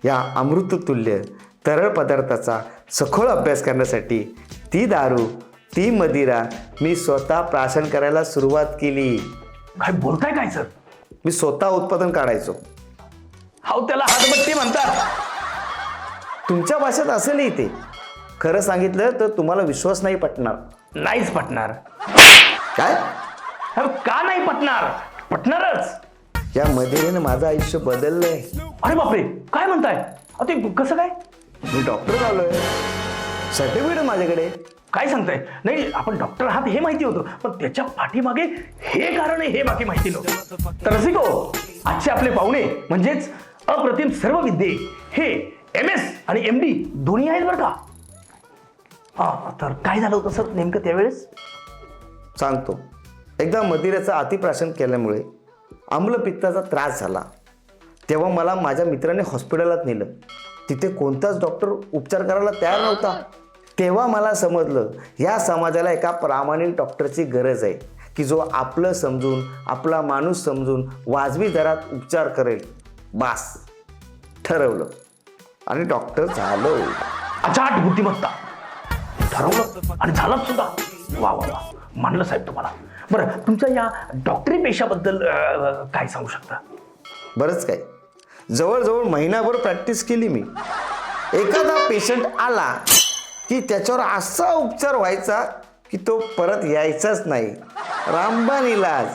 या अमृततुल्य तरळ पदार्थाचा सखोल अभ्यास करण्यासाठी ती दारू, ती मदिरा मी स्वतः प्राशन करायला सुरुवात केली. काय बोलताय काय सर? मी स्वतः उत्पादन काढायचो. हाव त्याला हातबत्ती म्हणतात. तुमच्या भाषेत असेलही ते. खरं सांगितलं तर तुम्हाला विश्वास नाही पटणार. नाहीच पटणार. काय? अरे का नाही पटणार? पटणारच. या मदिरेनं माझं आयुष्य बदललंय. अरे बापरे, काय म्हणताय? ते कसं काय? मी डॉक्टर झालोय. सर्टिफिकेट माझ्याकडे. काय सांगताय? नाही, आपण डॉक्टर आहात हे माहिती होतं, पण त्याच्या पाठीमागे हे कारण आहे हे बाकी माहिती नव्हतं. तर रसिको, आजचे आपले पाहुणे म्हणजेच अप्रतिम सर्व विद्ये हे MS आणि MD दोन्ही आहेत बरं का. हा, तर काय झालं होतं सर नेमकं त्यावेळेस? सांगतो. एकदा मदिरेचं अतिप्राशन केल्यामुळे आम्लपित्ताचा त्रास झाला. तेव्हा मला माझ्या मित्राने हॉस्पिटलात नेलं. तिथे कोणताच डॉक्टर उपचार करायला तयार नव्हता. तेव्हा मला समजलं या समाजाला एका प्रामाणिक डॉक्टरची गरज आहे की जो आपलं समजून, आपला माणूस समजून वाजवी दरात उपचार करेल. बास, ठरवलं आणि डॉक्टर झालो. अचाट बुद्धिमत्ता. ठरवलं आणि झालं सुद्धा. वा वा वा, मानलं साहेब तुम्हाला. बरं, तुमच्या या डॉक्टरी पेशाबद्दल काय सांगू शकता? बरंच काय. जवळजवळ महिनाभर प्रॅक्टिस केली मी. एखादा पेशंट आला की त्याच्यावर असा उपचार व्हायचा की तो परत यायचाच नाही. रामबाण इलाज.